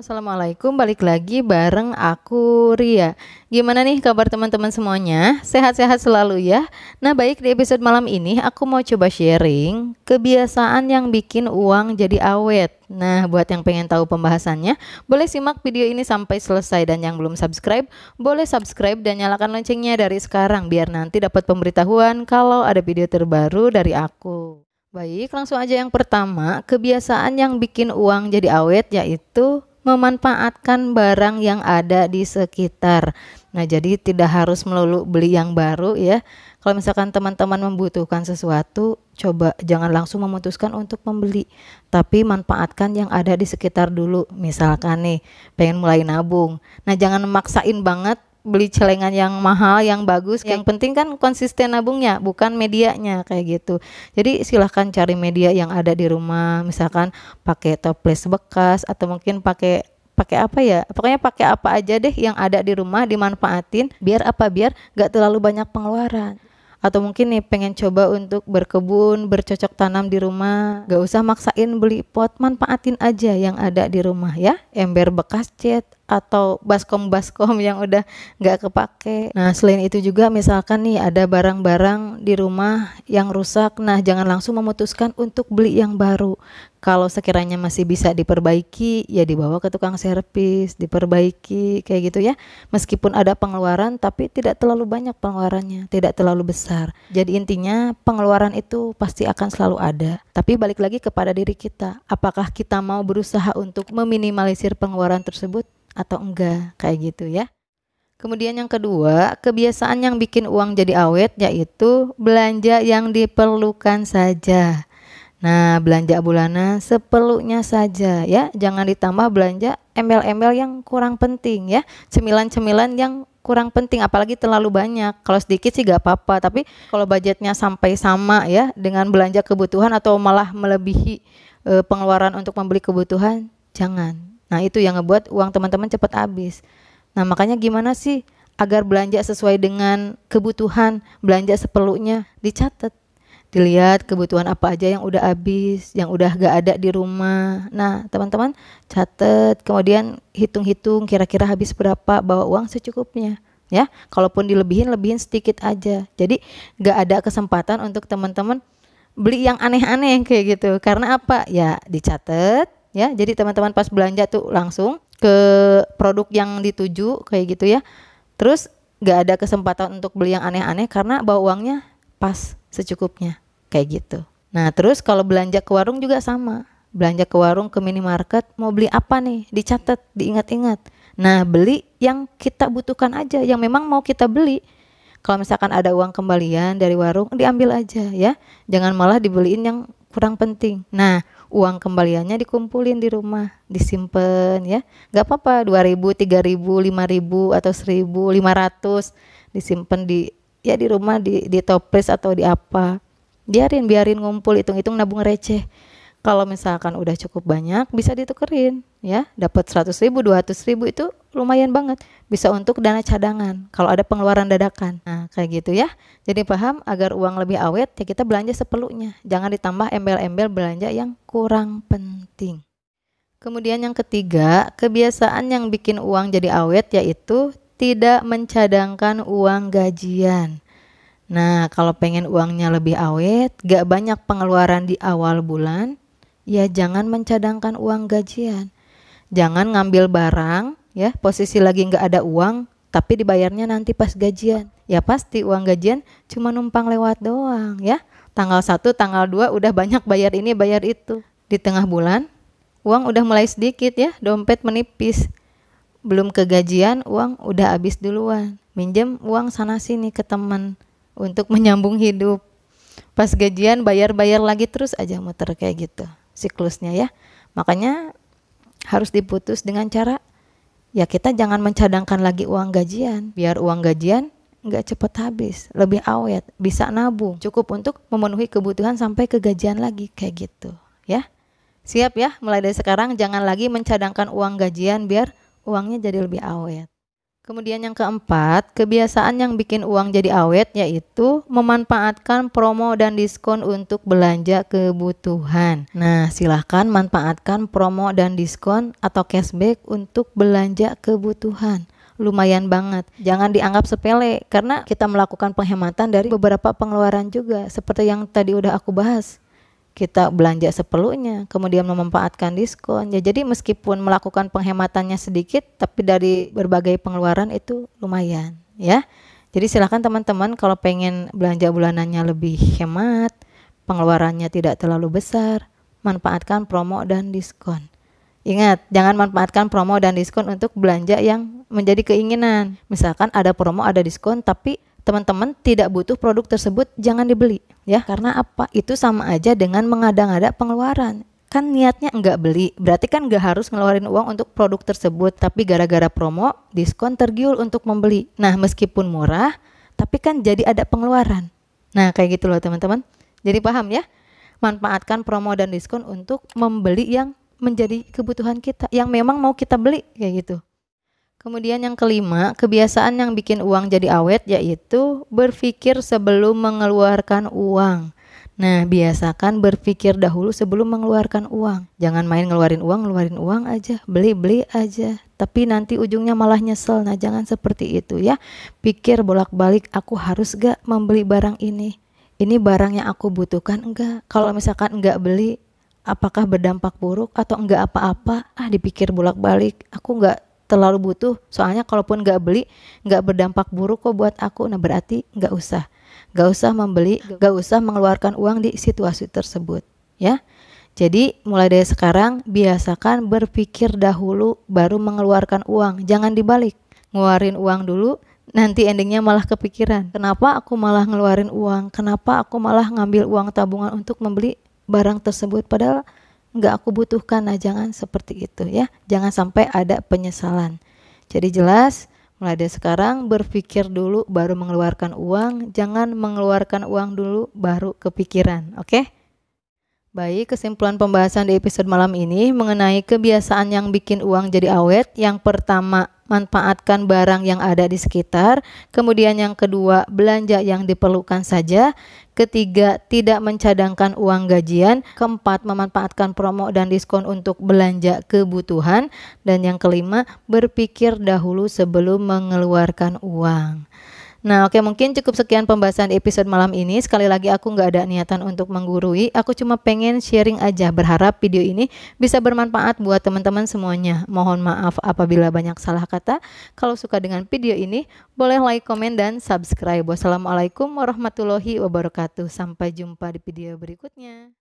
Assalamualaikum, balik lagi bareng aku Ria. Gimana nih kabar teman-teman semuanya? Sehat-sehat selalu ya. Nah baik, di episode malam ini aku mau coba sharing kebiasaan yang bikin uang jadi awet. Nah buat yang pengen tahu pembahasannya, boleh simak video ini sampai selesai. Dan yang belum subscribe, boleh subscribe dan nyalakan loncengnya dari sekarang biar nanti dapat pemberitahuan kalau ada video terbaru dari aku. Baik, langsung aja yang pertama, kebiasaan yang bikin uang jadi awet yaitu memanfaatkan barang yang ada di sekitar. Nah, jadi tidak harus melulu beli yang baru ya. Kalau misalkan teman-teman membutuhkan sesuatu, coba jangan langsung memutuskan untuk membeli, tapi manfaatkan yang ada di sekitar dulu. Misalkan nih, pengen mulai nabung. Nah, jangan maksain banget beli celengan yang mahal, yang bagus. Yang penting kan konsisten nabungnya, bukan medianya kayak gitu. Jadi silahkan cari media yang ada di rumah, misalkan pakai toples bekas atau mungkin pakai pakai apa ya, pokoknya pakai apa aja deh yang ada di rumah dimanfaatin. Biar apa? Biar gak terlalu banyak pengeluaran. Atau mungkin nih pengen coba untuk berkebun, bercocok tanam di rumah, gak usah maksain beli pot, manfaatin aja yang ada di rumah ya. Ember bekas cat atau baskom-baskom yang udah gak kepake. Nah selain itu juga misalkan nih ada barang-barang di rumah yang rusak, nah jangan langsung memutuskan untuk beli yang baru. Kalau sekiranya masih bisa diperbaiki, ya dibawa ke tukang servis, diperbaiki kayak gitu ya. Meskipun ada pengeluaran, tapi tidak terlalu banyak pengeluarannya, tidak terlalu besar. Jadi intinya pengeluaran itu pasti akan selalu ada. Tapi balik lagi kepada diri kita, apakah kita mau berusaha untuk meminimalisir pengeluaran tersebut atau enggak, kayak gitu ya. Kemudian yang kedua, kebiasaan yang bikin uang jadi awet yaitu belanja yang diperlukan saja. Nah, belanja bulanan seperlunya saja ya. Jangan ditambah belanja embel-embel yang kurang penting ya. Cemilan-cemilan yang kurang penting, apalagi terlalu banyak. Kalau sedikit sih gak apa-apa, tapi kalau budgetnya sampai sama ya dengan belanja kebutuhan atau malah melebihi pengeluaran untuk membeli kebutuhan, jangan. Nah, itu yang ngebuat uang teman-teman cepat habis. Nah, makanya gimana sih agar belanja sesuai dengan kebutuhan, belanja seperlunya, dicatat. Dilihat kebutuhan apa aja yang udah habis, yang udah gak ada di rumah. Nah teman-teman catat, kemudian hitung-hitung kira-kira habis berapa, bawa uang secukupnya ya. Kalaupun dilebihin, lebihin sedikit aja. Jadi gak ada kesempatan untuk teman-teman beli yang aneh-aneh kayak gitu. Karena apa? Ya dicatat ya. Jadi teman-teman pas belanja tuh langsung ke produk yang dituju kayak gitu ya. Terus gak ada kesempatan untuk beli yang aneh-aneh karena bawa uangnya pas secukupnya kayak gitu. Nah terus kalau belanja ke warung juga sama. Belanja ke warung, ke minimarket, mau beli apa nih? Dicatat, diingat-ingat. Nah beli yang kita butuhkan aja, yang memang mau kita beli. Kalau misalkan ada uang kembalian dari warung, diambil aja ya. Jangan malah dibeliin yang kurang penting. Nah uang kembaliannya dikumpulin di rumah, disimpan ya. Gak apa-apa 2.000, 3.000, 5.000 atau 1.500 disimpan di rumah, di toples atau di apa. Biarin ngumpul, hitung-hitung nabung receh. Kalau misalkan udah cukup banyak, bisa ditukerin ya. Dapat 100.000, 200.000 itu lumayan banget. Bisa untuk dana cadangan kalau ada pengeluaran dadakan. Nah kayak gitu ya. Jadi paham, agar uang lebih awet ya kita belanja seperlunya. Jangan ditambah embel-embel belanja yang kurang penting. Kemudian yang ketiga, kebiasaan yang bikin uang jadi awet yaitu tidak mencadangkan uang gajian. Nah, kalau pengen uangnya lebih awet, gak banyak pengeluaran di awal bulan, ya jangan mencadangkan uang gajian. Jangan ngambil barang, ya posisi lagi gak ada uang, tapi dibayarnya nanti pas gajian. Ya pasti uang gajian cuma numpang lewat doang ya. Tanggal 1, tanggal 2 udah banyak bayar ini, bayar itu. Di tengah bulan, uang udah mulai sedikit ya, dompet menipis. Belum ke gajian, uang udah habis duluan. Minjem uang sana sini ke teman untuk menyambung hidup. Pas gajian bayar-bayar lagi, terus aja muter kayak gitu siklusnya ya. Makanya harus diputus dengan cara ya kita jangan mencadangkan lagi uang gajian. Biar uang gajian nggak cepet habis, lebih awet, bisa nabung, cukup untuk memenuhi kebutuhan sampai ke gajian lagi kayak gitu ya. Siap ya, mulai dari sekarang jangan lagi mencadangkan uang gajian biar uangnya jadi lebih awet. Kemudian yang keempat, kebiasaan yang bikin uang jadi awet yaitu memanfaatkan promo dan diskon untuk belanja kebutuhan. Nah, silahkan manfaatkan promo dan diskon atau cashback untuk belanja kebutuhan. Lumayan banget. Jangan dianggap sepele karena kita melakukan penghematan dari beberapa pengeluaran juga. Seperti yang tadi udah aku bahas. Kita belanja seperlunya, kemudian memanfaatkan diskon. Ya, jadi meskipun melakukan penghematannya sedikit, tapi dari berbagai pengeluaran itu lumayan, ya. Jadi silakan teman-teman kalau pengen belanja bulanannya lebih hemat, pengeluarannya tidak terlalu besar, manfaatkan promo dan diskon. Ingat, jangan manfaatkan promo dan diskon untuk belanja yang menjadi keinginan. Misalkan ada promo, ada diskon, tapi teman-teman tidak butuh produk tersebut, jangan dibeli ya. Karena apa? Itu sama aja dengan mengada-ngada pengeluaran. Kan niatnya enggak beli, berarti kan enggak harus ngeluarin uang untuk produk tersebut, tapi gara-gara promo, diskon tergiur untuk membeli. Nah, meskipun murah, tapi kan jadi ada pengeluaran. Nah, kayak gitu loh teman-teman. Jadi paham ya? Manfaatkan promo dan diskon untuk membeli yang menjadi kebutuhan kita, yang memang mau kita beli kayak gitu. Kemudian yang kelima, kebiasaan yang bikin uang jadi awet yaitu berpikir sebelum mengeluarkan uang. Nah, biasakan berpikir dahulu sebelum mengeluarkan uang. Jangan main ngeluarin uang aja, beli-beli aja. Tapi nanti ujungnya malah nyesel. Nah, jangan seperti itu ya. Pikir bolak-balik, aku harus gak membeli barang ini? Ini barang yang aku butuhkan enggak? Kalau misalkan enggak beli, apakah berdampak buruk atau enggak apa-apa? Dipikir bolak-balik, aku enggak terlalu butuh, soalnya kalaupun nggak beli nggak berdampak buruk kok buat aku. Nah, berarti nggak usah membeli, nggak usah mengeluarkan uang di situasi tersebut ya. Jadi mulai dari sekarang biasakan berpikir dahulu baru mengeluarkan uang, jangan dibalik, ngeluarin uang dulu nanti endingnya malah kepikiran, kenapa aku malah ngeluarin uang, kenapa aku malah ngambil uang tabungan untuk membeli barang tersebut padahal nggak aku butuhkan. Nah, jangan seperti itu ya. Jangan sampai ada penyesalan. Jadi jelas, mulai dari sekarang berpikir dulu baru mengeluarkan uang. Jangan mengeluarkan uang dulu baru kepikiran. Oke? Baik, kesimpulan pembahasan di episode malam ini mengenai kebiasaan yang bikin uang jadi awet. Yang pertama, manfaatkan barang yang ada di sekitar. Kemudian yang kedua, belanja yang diperlukan saja. Ketiga, tidak mencadangkan uang gajian. Keempat, memanfaatkan promo dan diskon untuk belanja kebutuhan. Dan yang kelima, berpikir dahulu sebelum mengeluarkan uang. Nah, oke, mungkin cukup sekian pembahasan episode malam ini. Sekali lagi aku nggak ada niatan untuk menggurui. Aku cuma pengen sharing aja. Berharap video ini bisa bermanfaat buat teman-teman semuanya. Mohon maaf apabila banyak salah kata. Kalau suka dengan video ini, boleh like, komen, dan subscribe. Wassalamualaikum warahmatullahi wabarakatuh. Sampai jumpa di video berikutnya.